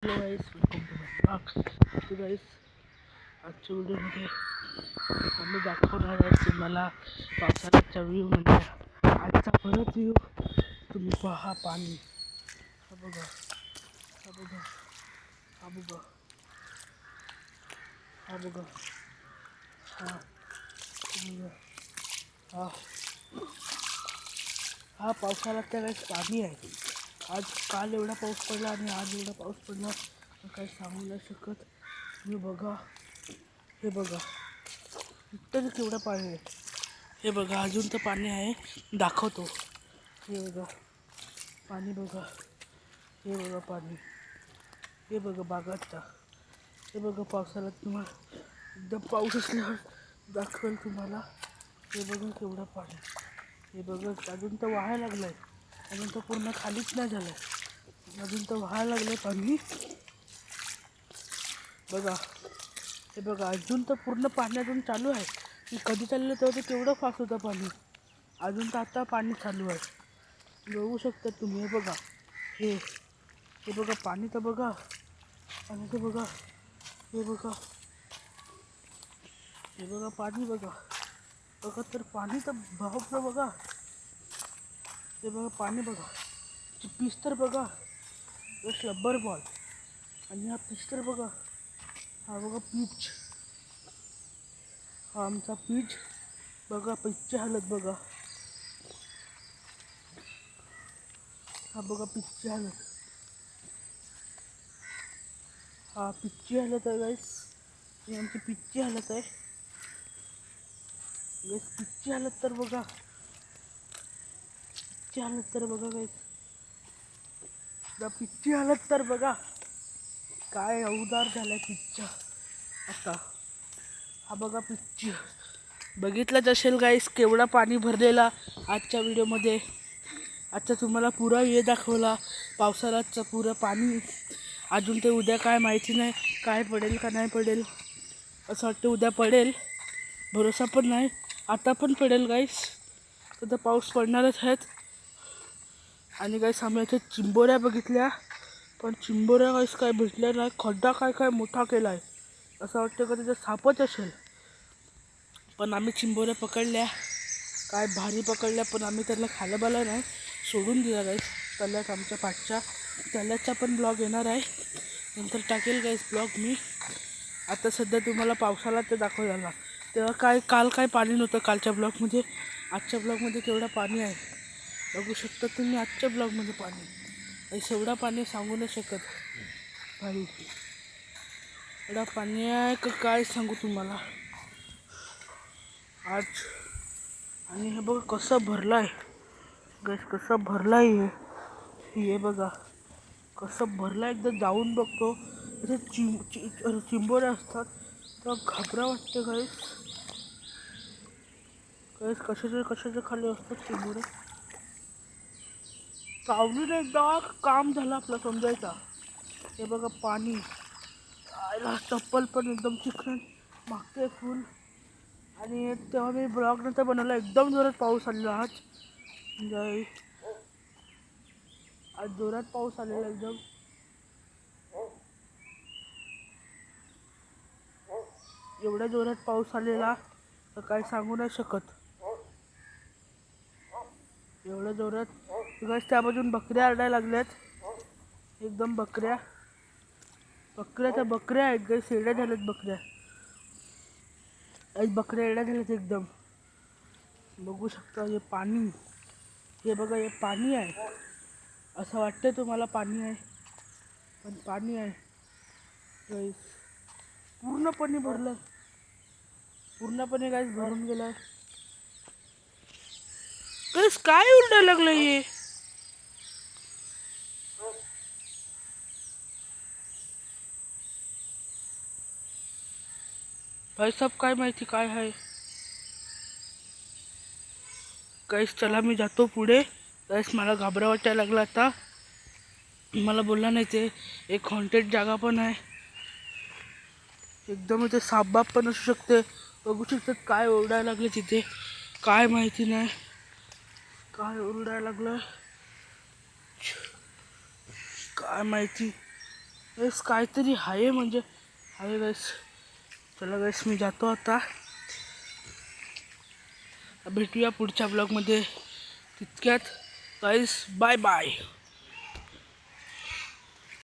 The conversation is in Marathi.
Hello guys, welcome to my blog. तो गाईस, आजच्या व्हिडिओमध्ये आम्ही दाखवणार आहे तुम्हाला पावसाळ्याचा व्ह्यू. म्हणजे आजचा परत व्ह्यू. तुम्ही पहा पाणी. हा बघा, हा बघा, हा बघा, हा बघा, हा बघा, हा हा पावसाळ्याचा गाईस पाणी आहे. आज काल एवढा पाऊस पडला आणि आज एवढा पाऊस पडला काही सांगू नाही शकत. तुम्ही बघा, हे बघा, इथं केवढं पाणी आहे. हे बघा, अजून तर पाणी आहे, दाखवतो. हे बघा पाणी, बघा, हे बघा पाणी, हे बघा बागाचा, हे बघा पावसाळ्यात तुम्हाला एकदम पाऊस असल्यावर दाखवेल तुम्हाला. हे बघा केवढं पाणी. हे बघा अजून तर वाहायला लागलं आहे, अजून तर पूर्ण खालीच नाही झालं आहे, अजून तर वाहायला लागलं आहे पाणी. बघा, हे बघा अजून तर पूर्ण पाणी अजून चालू आहे. की कधी चाललं तेव्हा ते केवढं फास्ट होतं पाणी. अजून तर आता पाणी चालू आहे, बघू शकता तुम्ही. हे बघा, हे बघा पाणी तर बघा, पाण्याचं बघा, हे बघा, हे बघा पाणी बघा, बघा तर पाणी तर भावचं बघा. हे बघा पाणी बघा, पीस तर बघा, एक रबर बॉल. आणि हा पीच तर बघा, हा बघा पीच, हा आमचा पीच बघा, पीचची हालत बघा, हा बघा पीचची हालत, हा पीचची हालत आहे गाईस. ही आमची पीचची हालत आहे गाईस, पीचची हालत तर बघा, पीचची हालत तर बघा गाईस, पीचची हालत तर बघा. काय अवतार झालाय पिच्चा आता. हा बघा पिच्ची, बघितलंच असेल गाईस केवढा पाणी भरलेला आजच्या व्हिडिओमध्ये. आजचा तुम्हाला पुरा हे दाखवला पावसाळ्याचं पुरं पाणी. अजून ते उद्या काय माहिती नाही, काय पडेल का नाही पडेल. असं वाटतं उद्या पडेल, भरोसा पण नाही. आता पण पडेल गाईस, तर पाऊस पडणारच आहेत. आणि गाईस आम्ही इथे चिंबोऱ्या बघितल्या, पण चिंबोऱ्या गाईस काय भेटल्या नाही. खड्डा काय काय मोठा केला आहे, असं वाटतं का त्याच्यात सापच असेल. पण आम्ही चिंबोऱ्या पकडल्या, काय भारी पकडल्या. पण आम्ही त्याला खायला बाला नाही, सोडून दिला गाईस. तल्यात आमच्या पाठच्या तल्याचा पण ब्लॉग येणार आहे, नंतर टाकेल गाईस ब्लॉग मी. आता सध्या तुम्हाला पावसाला ते दाखव झाला, तेव्हा काल काय पाणी नव्हतं कालच्या ब्लॉगमध्ये. आजच्या ब्लॉगमध्ये केवढं पाणी आहे बघू शकता तुम्ही. आजच्या ब्लॉगमध्ये पाणी, एवढा पाणी सांगू नाही शकत भाई. एवढा पाणी आहे का काय सांगू तुम्हाला आज. आणि हे बघा कसं भरलं आहे गैस, कसं भरलं आहे हे बघा, कसं भरलं आहे. एकदा जाऊन बघतो. इथे चिंबोऱ्या असतात तर घाबरा वाटते गाईस. गाईस कशाचे खाली असतात चिंबोरे. चावलीने एकदा काम झालं आपलं समजायचा. हे बघा पाणी, आयला चप्पल पण एकदम चिकन मागते फुल. आणि तेव्हा मी ब्लॉग नंतर बनवला, एकदम जोरात पाऊस आलेला आज. म्हणजे आज जोरात पाऊस आलेला एकदम. एवढ्या जोरात पाऊस आलेला तर काय सांगू नाही शकत. एवढ्या जोरात गाईस, त्या बाजून बकऱ्या आरडायला लागल्यात एकदम. बकऱ्या त्या बकऱ्या आहेत गाईस, एड्या झाल्यात बकऱ्या. आज बकऱ्या एड्या झाल्यात एकदम, बघू शकता. हे पाणी, हे बघा हे पाणी आहे. असं वाटतं तुम्हाला पाणी आहे, पण पाणी आहे गाईस. पूर्णपणे भरलं, पूर्णपणे गाईस भरून गेलं. गाईस काय उरडायला लागलं हे. भाई सब काय माहिती काय आहे गाईस. चला मी जातो पुढे गाईस, मला घाबरा वाटायला लागला आता. मला बोलला नाही ते एक हॉन्टेड जागा पण आहे एकदम. इथे सापबाप पण असू शकते, बघू शकतात. काय ओरडायला लागले तिथे काय माहिती नाही, काय ओरडायला लागलं काय माहिती. गाईस काहीतरी आहे म्हणजे आहे गाईस. चला गाईस मी जातो आता. भेटूया पुढच्या ब्लॉगमध्ये. तितक्यात गाईस बाय बाय.